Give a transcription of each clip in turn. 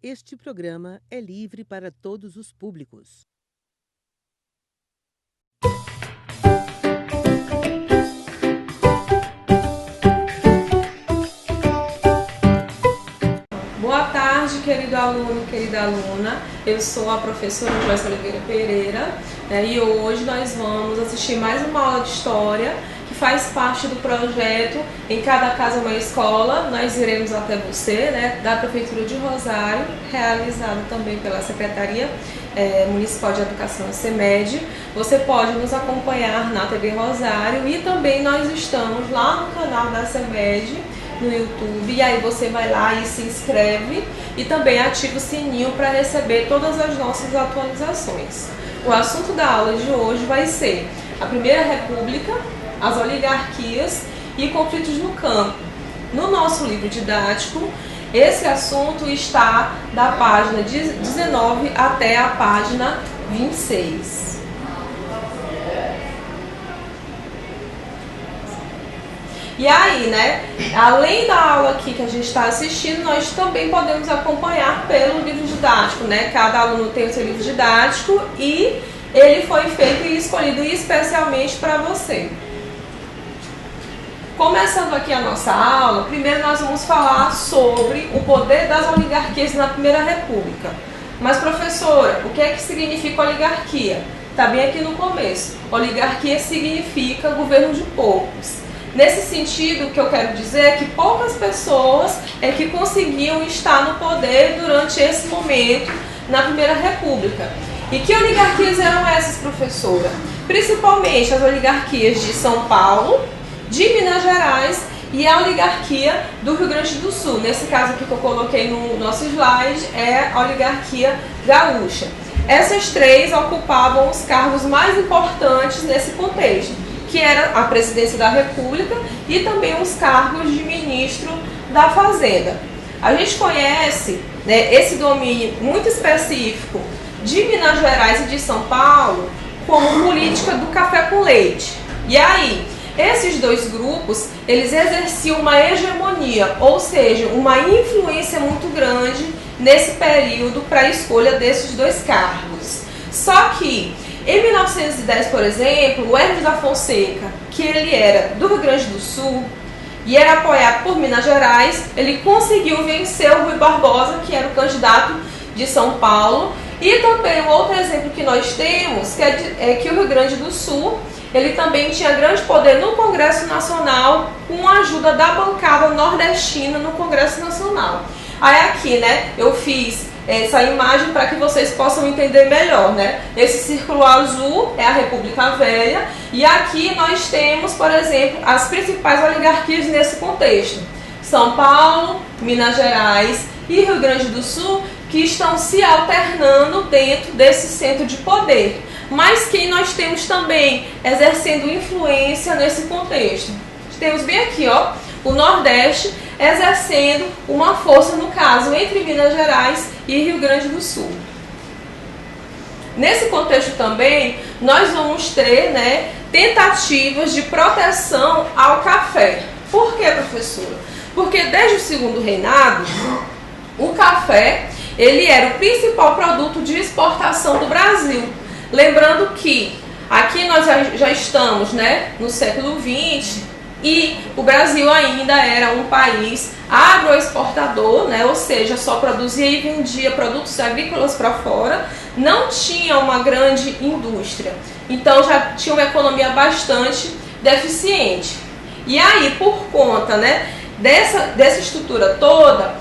Este programa é livre para todos os públicos. Boa tarde, querido aluno, querida aluna. Eu sou a professora Joyce Oliveira Pereira, e hoje nós vamos assistir mais uma aula de História que faz parte do projeto Em Cada Casa Uma Escola. Nós iremos até você, da Prefeitura de Rosário, realizado também pela Secretaria Municipal de Educação, a CEMED. Você pode nos acompanhar na TV Rosário e também nós estamos lá no canal da CEMED, no YouTube, e aí você vai lá e se inscreve e também ativa o sininho para receber todas as nossas atualizações. O assunto da aula de hoje vai ser a Primeira República, as oligarquias e conflitos no campo. No nosso livro didático, esse assunto está da página 19 até a página 26. E aí, além da aula aqui que a gente está assistindo, nós também podemos acompanhar pelo livro didático, Cada aluno tem o seu livro didático e ele foi feito e escolhido especialmente para você. Começando aqui a nossa aula, primeiro nós vamos falar sobre o poder das oligarquias na Primeira República. Mas, professora, o que é que significa oligarquia? Está bem aqui no começo. Oligarquia significa governo de poucos. Nesse sentido, o que eu quero dizer é que poucas pessoas que conseguiam estar no poder durante esse momento na Primeira República. E que oligarquias eram essas, professora? Principalmente as oligarquias de São Paulo, de Minas Gerais e a oligarquia do Rio Grande do Sul. Nesse caso aqui que eu coloquei no nosso slide é a oligarquia gaúcha. Essas três ocupavam os cargos mais importantes nesse contexto, que era a presidência da República e também os cargos de ministro da Fazenda. A gente conhece esse domínio muito específico de Minas Gerais e de São Paulo como política do café com leite. E aí, esses dois grupos, eles exerciam uma hegemonia, ou seja, uma influência muito grande nesse período para a escolha desses dois cargos. Só que em 1910, por exemplo, o Hermes da Fonseca, que ele era do Rio Grande do Sul e era apoiado por Minas Gerais, ele conseguiu vencer o Rui Barbosa, que era o candidato de São Paulo. E também um outro exemplo que nós temos é que o Rio Grande do Sul, ele também tinha grande poder no Congresso Nacional, com a ajuda da bancada nordestina no Congresso Nacional. Aí aqui, eu fiz essa imagem para que vocês possam entender melhor, Esse círculo azul é a República Velha e aqui nós temos, por exemplo, as principais oligarquias nesse contexto. São Paulo, Minas Gerais e Rio Grande do Sul, que estão se alternando dentro desse centro de poder. Mas quem nós temos também exercendo influência nesse contexto? Temos bem aqui, o Nordeste exercendo uma força, no caso, entre Minas Gerais e Rio Grande do Sul. Nesse contexto também, nós vamos ter tentativas de proteção ao café. Por quê, professora? Porque desde o segundo reinado, o café ele era o principal produto de exportação do Brasil. Lembrando que aqui nós já estamos no século XX e o Brasil ainda era um país agroexportador, ou seja, só produzia e vendia produtos agrícolas para fora, não tinha uma grande indústria, então já tinha uma economia bastante deficiente. E aí, por conta dessa estrutura toda,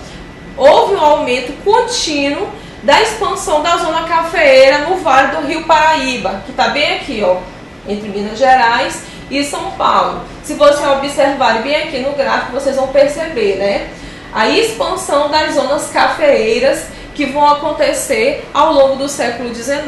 houve um aumento contínuo da expansão da zona cafeeira no Vale do Rio Paraíba, que está bem aqui, entre Minas Gerais e São Paulo. Se você observar bem aqui no gráfico, vocês vão perceber, a expansão das zonas cafeeiras que vão acontecer ao longo do século XIX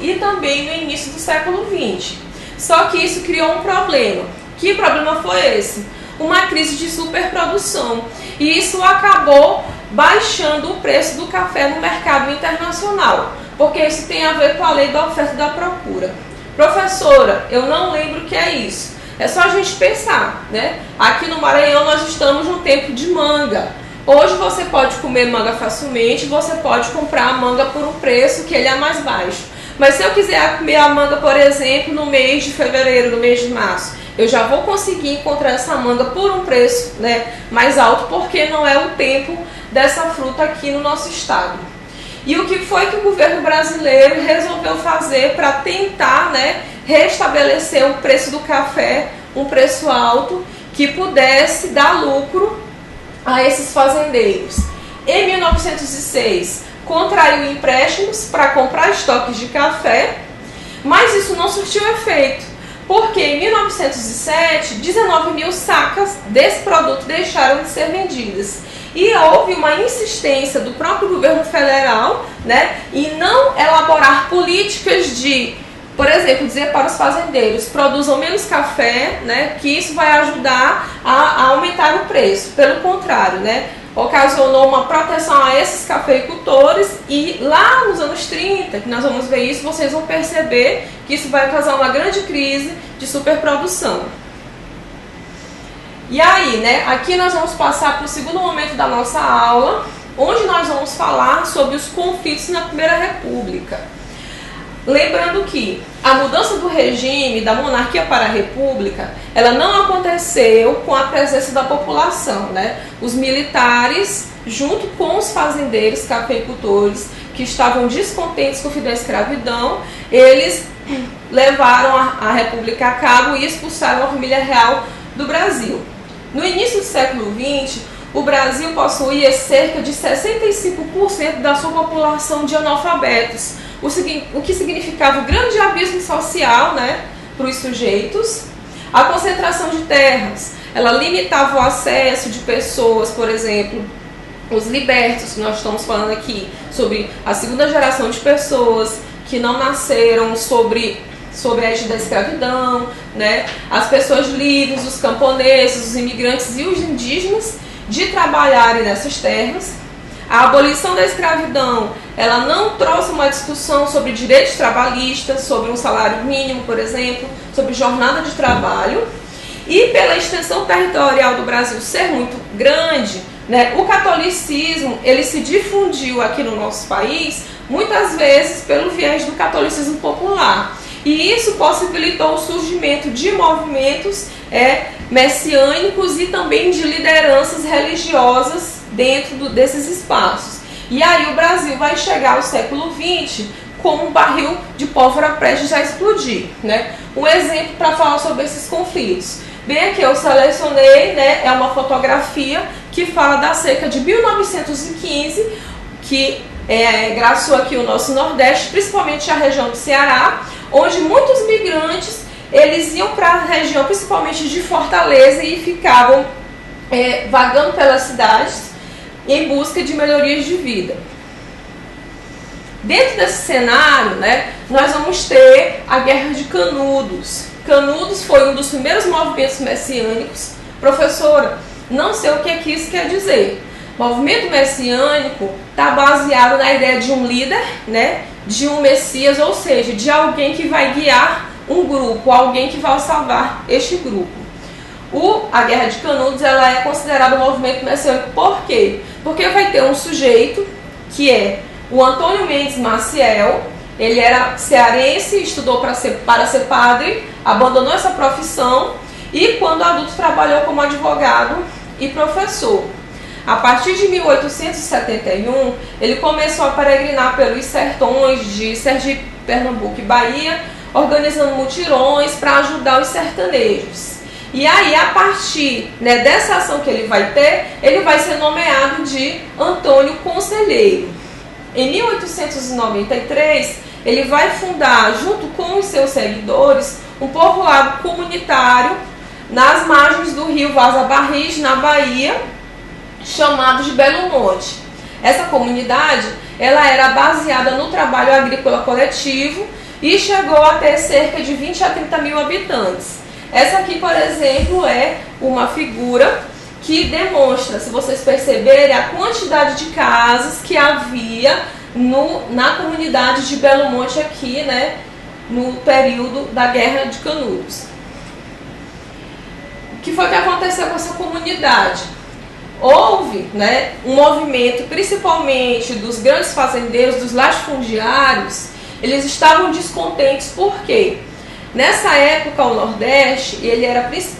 e também no início do século XX. Só que isso criou um problema. Que problema foi esse? Uma crise de superprodução. E isso acabou baixando o preço do café no mercado internacional, porque isso tem a ver com a lei da oferta e da procura. Professora, eu não lembro o que é isso. É só a gente pensar, Aqui no Maranhão nós estamos num tempo de manga. Hoje você pode comer manga facilmente, você pode comprar a manga por um preço que ele é mais baixo. Mas se eu quiser comer a manga, por exemplo, no mês de fevereiro, no mês de março, eu já vou conseguir encontrar essa manga por um preço, né, mais alto, porque não é o tempo dessa fruta aqui no nosso estado. E o que foi que o governo brasileiro resolveu fazer para tentar, né, restabelecer o preço do café, um preço alto, que pudesse dar lucro a esses fazendeiros? Em 1906, contraiu empréstimos para comprar estoques de café, mas isso não surtiu efeito, porque em 1907, 19 mil sacas desse produto deixaram de ser vendidas. E houve uma insistência do próprio governo federal, né, em não elaborar políticas de, por exemplo, dizer para os fazendeiros: produzam menos café, né, que isso vai ajudar a aumentar o preço. Pelo contrário, né, ocasionou uma proteção a esses cafeicultores, e lá nos anos 30, que nós vamos ver isso, vocês vão perceber que isso vai causar uma grande crise de superprodução. E aí, né, aqui nós vamos passar para o segundo momento da nossa aula, onde nós vamos falar sobre os conflitos na Primeira República. Lembrando que a mudança do regime da monarquia para a república, ela não aconteceu com a presença da população, né? Os militares, junto com os fazendeiros, cafeicultores, que estavam descontentes com o fim da escravidão, eles levaram a república a cabo e expulsaram a família real do Brasil. No início do século XX, o Brasil possuía cerca de 65% da sua população de analfabetos, o que significava um grande abismo social, né, para os sujeitos. A concentração de terras, ela limitava o acesso de pessoas, por exemplo, os libertos, que nós estamos falando aqui, sobre a segunda geração de pessoas que não nasceram sobre a égide da escravidão, né, as pessoas livres, os camponeses, os imigrantes e os indígenas, de trabalharem nessas terras. A abolição da escravidão, ela não trouxe uma discussão sobre direitos trabalhistas, sobre um salário mínimo, por exemplo, sobre jornada de trabalho. E pela extensão territorial do Brasil ser muito grande, né, o catolicismo, ele se difundiu aqui no nosso país, muitas vezes pelo viés do catolicismo popular. E isso possibilitou o surgimento de movimentos messiânicos e também de lideranças religiosas dentro desses espaços. E aí o Brasil vai chegar ao século XX como um barril de pólvora prestes a explodir, né? Um exemplo para falar sobre esses conflitos. Bem, aqui eu selecionei, né, é uma fotografia que fala da seca de 1915, que graçou aqui o nosso Nordeste, principalmente a região do Ceará, onde muitos migrantes, eles iam para a região, principalmente de Fortaleza, e ficavam vagando pelas cidades em busca de melhorias de vida. Dentro desse cenário, né, nós vamos ter a Guerra de Canudos. Canudos foi um dos primeiros movimentos messiânicos. Professora, não sei o que isso quer dizer. Movimento messiânico está baseado na ideia de um líder, né, de um Messias, ou seja, de alguém que vai guiar um grupo, alguém que vai salvar este grupo. A Guerra de Canudos, ela é considerada um movimento messiânico. Por quê? Porque vai ter um sujeito que é o Antônio Mendes Maciel. Ele era cearense, estudou para ser padre, abandonou essa profissão e, quando adulto, trabalhou como advogado e professor. A partir de 1871, ele começou a peregrinar pelos sertões de Sergipe, Pernambuco e Bahia, organizando mutirões para ajudar os sertanejos. E aí, a partir, né, dessa ação que ele vai ter, ele vai ser nomeado de Antônio Conselheiro. Em 1893, ele vai fundar, junto com os seus seguidores, um povoado comunitário nas margens do rio Vaza Barris, na Bahia, chamado de Belo Monte. Essa comunidade, ela era baseada no trabalho agrícola coletivo e chegou a ter cerca de 20 a 30 mil habitantes. Essa aqui, por exemplo, é uma figura que demonstra, se vocês perceberem, a quantidade de casas que havia na comunidade de Belo Monte aqui, né, no período da Guerra de Canudos. O que foi que aconteceu com essa comunidade? houve, né, um movimento, principalmente dos grandes fazendeiros, dos latifundiários. Eles estavam descontentes. Por quê? Nessa época, o Nordeste,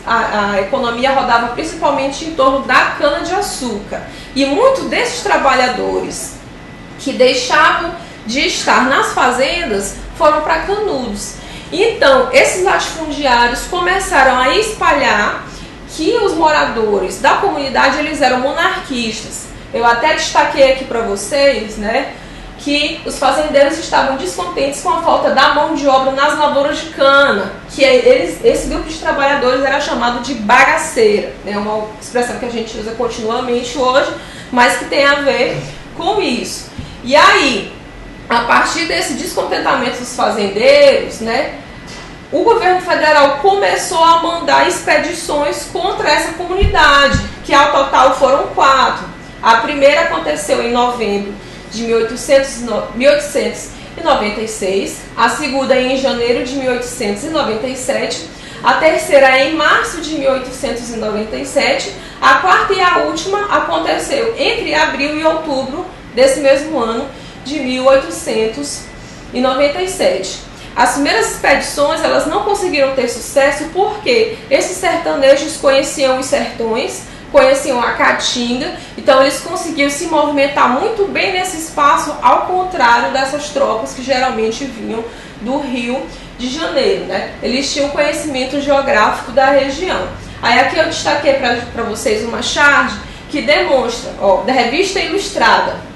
a economia rodava principalmente em torno da cana-de-açúcar. E muitos desses trabalhadores que deixavam de estar nas fazendas foram para Canudos. Então, esses latifundiários começaram a espalhar que os moradores da comunidade eles eram monarquistas. Eu até destaquei aqui para vocês, né, que os fazendeiros estavam descontentes com a falta da mão de obra nas lavouras de cana, que esse grupo de trabalhadores era chamado de bagaceira, né, uma expressão que a gente usa continuamente hoje, mas que tem a ver com isso. E aí, a partir desse descontentamento dos fazendeiros, né, o governo federal começou a mandar expedições contra essa comunidade, que ao total foram 4. A primeira aconteceu em novembro de 1896, a segunda em janeiro de 1897, a terceira em março de 1897, a quarta e a última aconteceu entre abril e outubro desse mesmo ano de 1897. As primeiras expedições elas não conseguiram ter sucesso porque esses sertanejos conheciam os sertões, conheciam a caatinga, então eles conseguiam se movimentar muito bem nesse espaço, ao contrário dessas tropas que geralmente vinham do Rio de Janeiro, né? Eles tinham conhecimento geográfico da região. Aí aqui eu destaquei para vocês uma charge que demonstra, da Revista Ilustrada,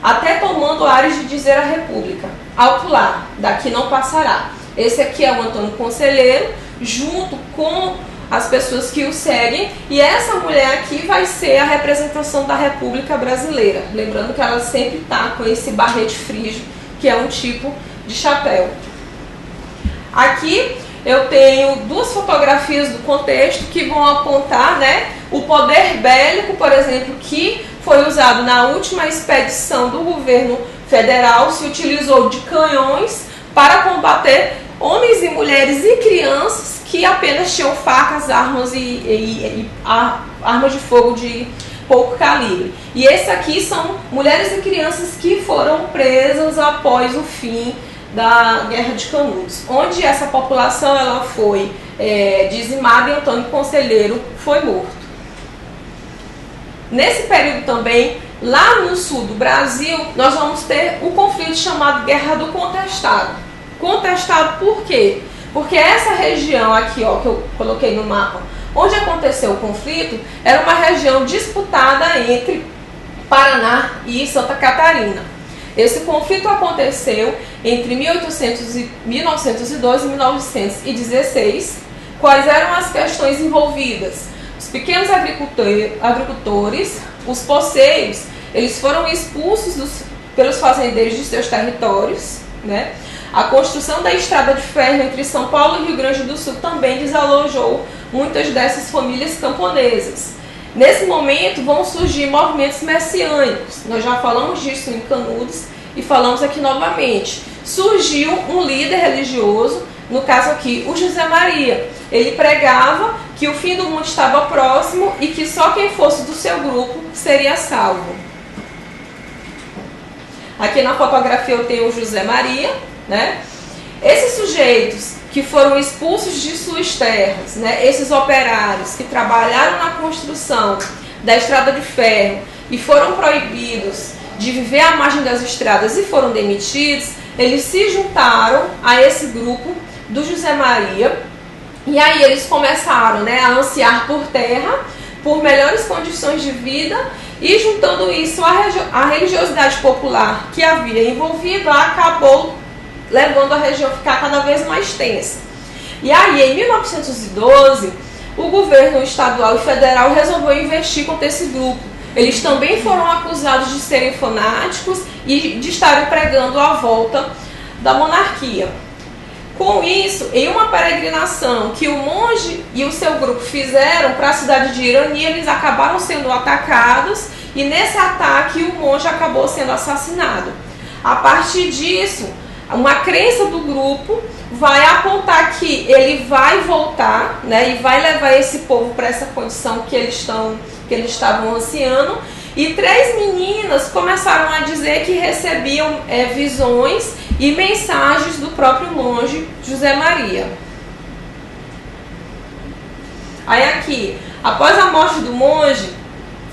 até tomando ares de dizer a República, alto lá, daqui não passará. Esse aqui é o Antônio Conselheiro, junto com as pessoas que o seguem, e essa mulher aqui vai ser a representação da República Brasileira. Lembrando que ela sempre está com esse barrete frígio, que é um tipo de chapéu. Aqui eu tenho 2 fotografias do contexto que vão apontar, né, o poder bélico, por exemplo, que foi usado na última expedição do governo federal. Se utilizou de canhões para combater homens e mulheres e crianças que apenas tinham facas, armas armas de fogo de pouco calibre. E esse aqui são mulheres e crianças que foram presas após o fim da Guerra de Canudos, onde essa população ela foi dizimada e Antônio Conselheiro foi morto. Nesse período também, lá no sul do Brasil, nós vamos ter um conflito chamado Guerra do Contestado. Contestado por quê? Porque essa região aqui, que eu coloquei no mapa, onde aconteceu o conflito, era uma região disputada entre Paraná e Santa Catarina. Esse conflito aconteceu entre 1902 e 1916. Quais eram as questões envolvidas? Os pequenos agricultores, os poceiros, eles foram expulsos pelos fazendeiros de seus territórios, né? A construção da estrada de ferro entre São Paulo e Rio Grande do Sul também desalojou muitas dessas famílias camponesas. Nesse momento vão surgir movimentos messiânicos. Nós já falamos disso em Canudos e falamos aqui novamente. Surgiu um líder religioso, no caso aqui o José Maria. Ele pregava que o fim do mundo estava próximo e que só quem fosse do seu grupo seria salvo. Aqui na fotografia eu tenho o José Maria, né? Esses sujeitos que foram expulsos de suas terras, né? Esses operários que trabalharam na construção da estrada de ferro e foram proibidos de viver à margem das estradas e foram demitidos, eles se juntaram a esse grupo do José Maria e aí eles começaram, né, a ansiar por terra, por melhores condições de vida e juntando isso à religiosidade popular que havia envolvido, acabou levando a região a ficar cada vez mais tensa. E aí, em 1912, o governo estadual e federal resolveu investir contra esse grupo. Eles também foram acusados de serem fanáticos e de estarem pregando a volta da monarquia. Com isso, em uma peregrinação que o monge e o seu grupo fizeram para a cidade de Irani, eles acabaram sendo atacados e nesse ataque o monge acabou sendo assassinado. A partir disso, uma crença do grupo vai apontar que ele vai voltar, né, e vai levar esse povo para essa condição que eles estão que eles estavam ansiando, e 3 meninas começaram a dizer que recebiam visões e mensagens do próprio monge José Maria. Aí aqui, após a morte do monge,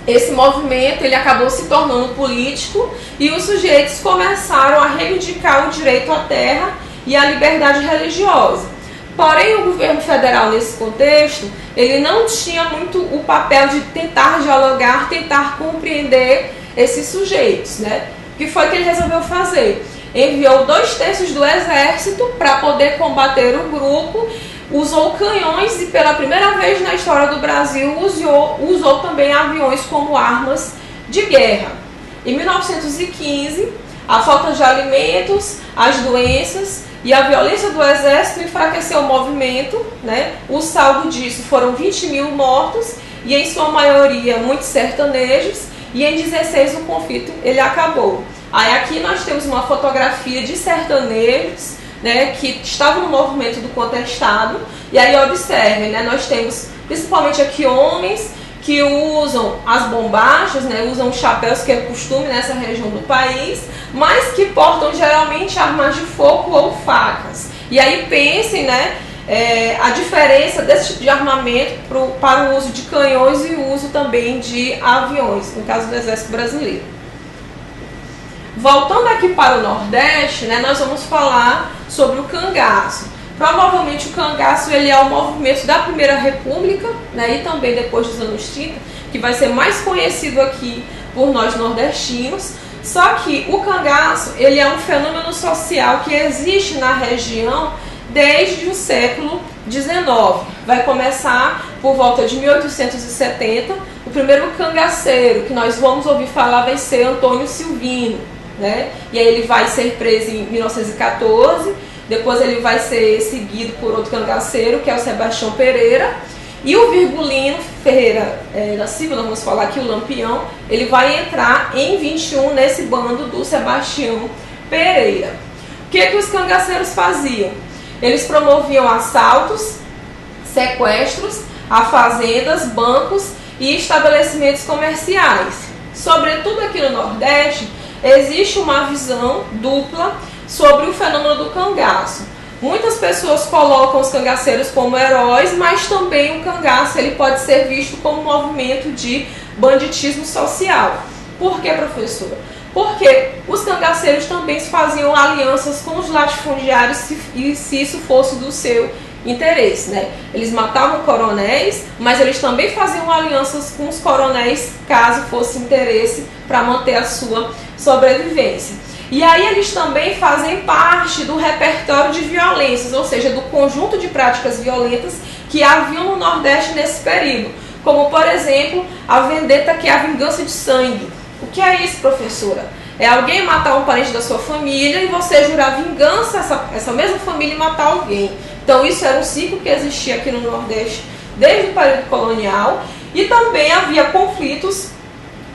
esse movimento ele acabou se tornando político e os sujeitos começaram a reivindicar o direito à terra e à liberdade religiosa. Porém, o governo federal, nesse contexto, ele não tinha muito o papel de tentar dialogar, tentar compreender esses sujeitos, né? O que foi que ele resolveu fazer? Enviou 2/3 do exército para poder combater o grupo, usou canhões e pela primeira vez na história do Brasil usou também aviões como armas de guerra. Em 1915, a falta de alimentos, as doenças e a violência do exército enfraqueceu o movimento, né? O saldo disso foram 20 mil mortos e em sua maioria muitos sertanejos, e em 16 o conflito ele acabou. Aí aqui nós temos uma fotografia de sertanejos, né, que estavam no movimento do contestado, e aí observem, né, nós temos principalmente aqui homens que usam as bombachas, né, usam chapéus, que é costume nessa região do país, mas que portam geralmente armas de fogo ou facas. E aí pensem, né, a diferença desse tipo de armamento para o uso de canhões e o uso também de aviões, no caso do Exército Brasileiro. Voltando aqui para o Nordeste, né, nós vamos falar sobre o cangaço. Provavelmente o cangaço ele é o movimento da Primeira República, né, e também depois dos anos 30, que vai ser mais conhecido aqui por nós nordestinos. Só que o cangaço ele é um fenômeno social que existe na região desde o século XIX. Vai começar por volta de 1870. O primeiro cangaceiro que nós vamos ouvir falar vai ser Antônio Silvino, né? E aí ele vai ser preso em 1914, depois ele vai ser seguido por outro cangaceiro, que é o Sebastião Pereira, e o Virgulino Ferreira da Silva, nós vamos falar aqui o Lampião, ele vai entrar em 21 nesse bando do Sebastião Pereira. O que os cangaceiros faziam? Eles promoviam assaltos, sequestros a fazendas, bancos e estabelecimentos comerciais. Sobretudo aqui no Nordeste, existe uma visão dupla sobre o fenômeno do cangaço. Muitas pessoas colocam os cangaceiros como heróis, mas também o cangaço ele pode ser visto como um movimento de banditismo social. Por que, professora? Porque os cangaceiros também faziam alianças com os latifundiários se isso fosse do seu interesse, né? Eles matavam coronéis, mas eles também faziam alianças com os coronéis caso fosse interesse para manter a sua sobrevivência. E aí eles também fazem parte do repertório de violências, ou seja, do conjunto de práticas violentas que haviam no Nordeste nesse período, como por exemplo a vendetta, que é a vingança de sangue. O que é isso, professora? É alguém matar um parente da sua família e você jurar vingança essa mesma família e matar alguém. Então isso era um ciclo que existia aqui no Nordeste desde o período colonial, e também havia conflitos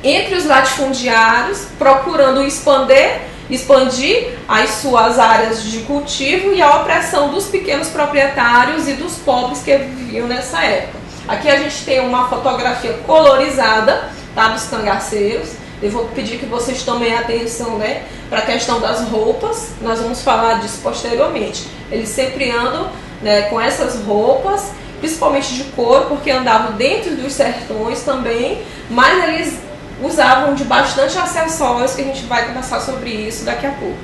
entre os latifundiários procurando expandir as suas áreas de cultivo e a opressão dos pequenos proprietários e dos pobres que viviam nessa época. Aqui a gente tem uma fotografia colorizada, tá, dos cangaceiros. Eu vou pedir que vocês tomem atenção, né, para a questão das roupas. Nós vamos falar disso posteriormente. Eles sempre andam, né, com essas roupas, principalmente de couro, porque andavam dentro dos sertões também, mas eles usavam de bastante acessórios, que a gente vai conversar sobre isso daqui a pouco.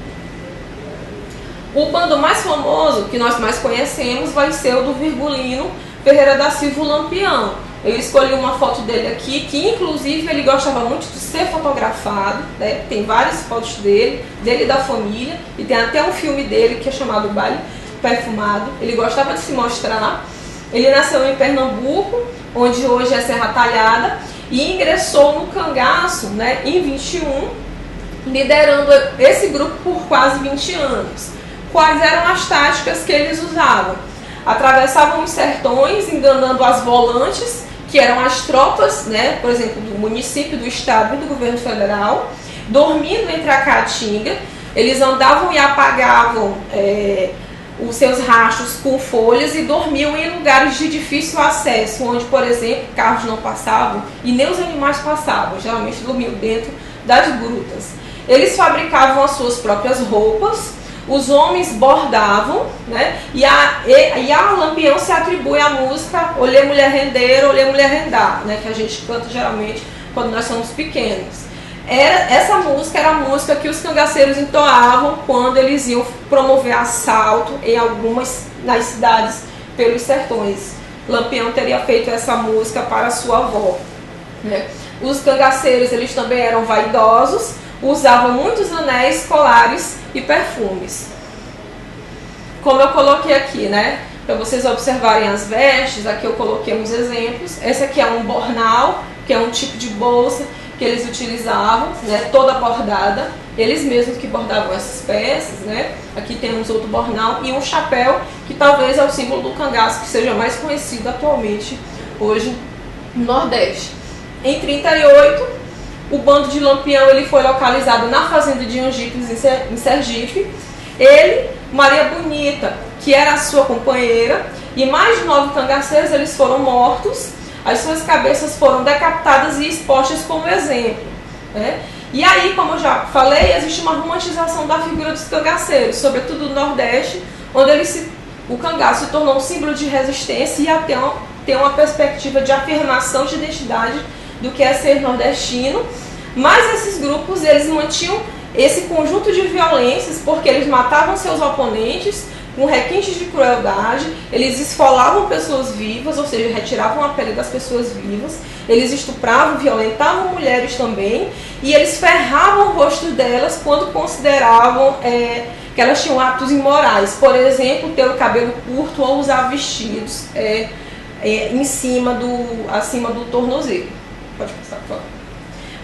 O bando mais famoso, que nós mais conhecemos, vai ser o do Virgulino Ferreira da Silva, o Lampião. Eu escolhi uma foto dele aqui, que inclusive ele gostava muito de ser fotografado, né? Tem várias fotos dele e da família, e tem até um filme dele que é chamado Baile Perfumado. Ele gostava de se mostrar. Ele nasceu em Pernambuco, onde hoje é Serra Talhada, e ingressou no cangaço, né, em 21, liderando esse grupo por quase 20 anos. Quais eram as táticas que eles usavam? Atravessavam os sertões, enganando as volantes, que eram as tropas, né, por exemplo, do município, do estado e do governo federal, dormindo entre a caatinga. Eles andavam e apagavam os seus rachos com folhas e dormiam em lugares de difícil acesso, onde, por exemplo, carros não passavam e nem os animais passavam, geralmente dormiam dentro das grutas. Eles fabricavam as suas próprias roupas, os homens bordavam, né? E a Lampião se atribui à música Olê Mulher Render, Olê Mulher Rendar, né? Que a gente canta geralmente quando nós somos pequenos. Essa música era a música que os cangaceiros entoavam quando eles iam promover assalto em algumas das cidades pelos sertões. Lampião teria feito essa música para sua avó, né? Os cangaceiros, eles também eram vaidosos, usavam muitos anéis, colares e perfumes. Como eu coloquei aqui, né? Para vocês observarem as vestes, aqui eu coloquei uns exemplos. Esse aqui é um bornal, que é um tipo de bolsa que eles utilizavam, né? Toda bordada. Eles mesmos que bordavam essas peças, né? Aqui temos outro bornal e um chapéu, que talvez é o símbolo do cangaço, que seja mais conhecido atualmente hoje no Nordeste. Em 1938, o bando de Lampião ele foi localizado na fazenda de Angicos, em Sergipe. Ele, Maria Bonita, que era a sua companheira, e mais de 9 cangaceiros eles foram mortos. As suas cabeças foram decapitadas e expostas como exemplo, né? E aí, como eu já falei, existe uma romantização da figura dos cangaceiros, sobretudo no Nordeste, onde o cangaço se tornou um símbolo de resistência e até tem uma perspectiva de afirmação de identidade do que é ser nordestino. Mas esses grupos, eles mantinham esse conjunto de violências porque eles matavam seus oponentes com requintes de crueldade, eles esfolavam pessoas vivas, ou seja, retiravam a pele das pessoas vivas, eles estupravam, violentavam mulheres também, e eles ferravam o rosto delas quando consideravam que elas tinham atos imorais, por exemplo, ter o cabelo curto ou usar vestidos acima do tornozelo. Pode passar, por favor.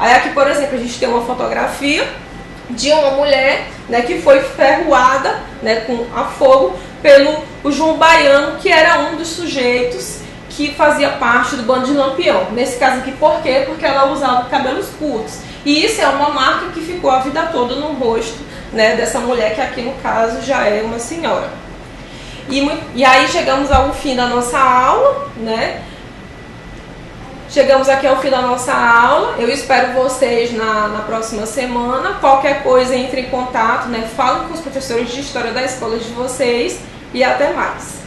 Aí aqui, por exemplo, a gente tem uma fotografia de uma mulher, né, que foi ferroada, né, a fogo pelo João Baiano, que era um dos sujeitos que fazia parte do bando de Lampião. Nesse caso aqui, por quê? Porque ela usava cabelos curtos. E isso é uma marca que ficou a vida toda no rosto, né, dessa mulher, que aqui no caso já é uma senhora. E aí chegamos ao fim da nossa aula, né? Chegamos aqui ao fim da nossa aula. Eu espero vocês na próxima semana. Qualquer coisa, entre em contato, né? Falem com os professores de história da escola de vocês e até mais.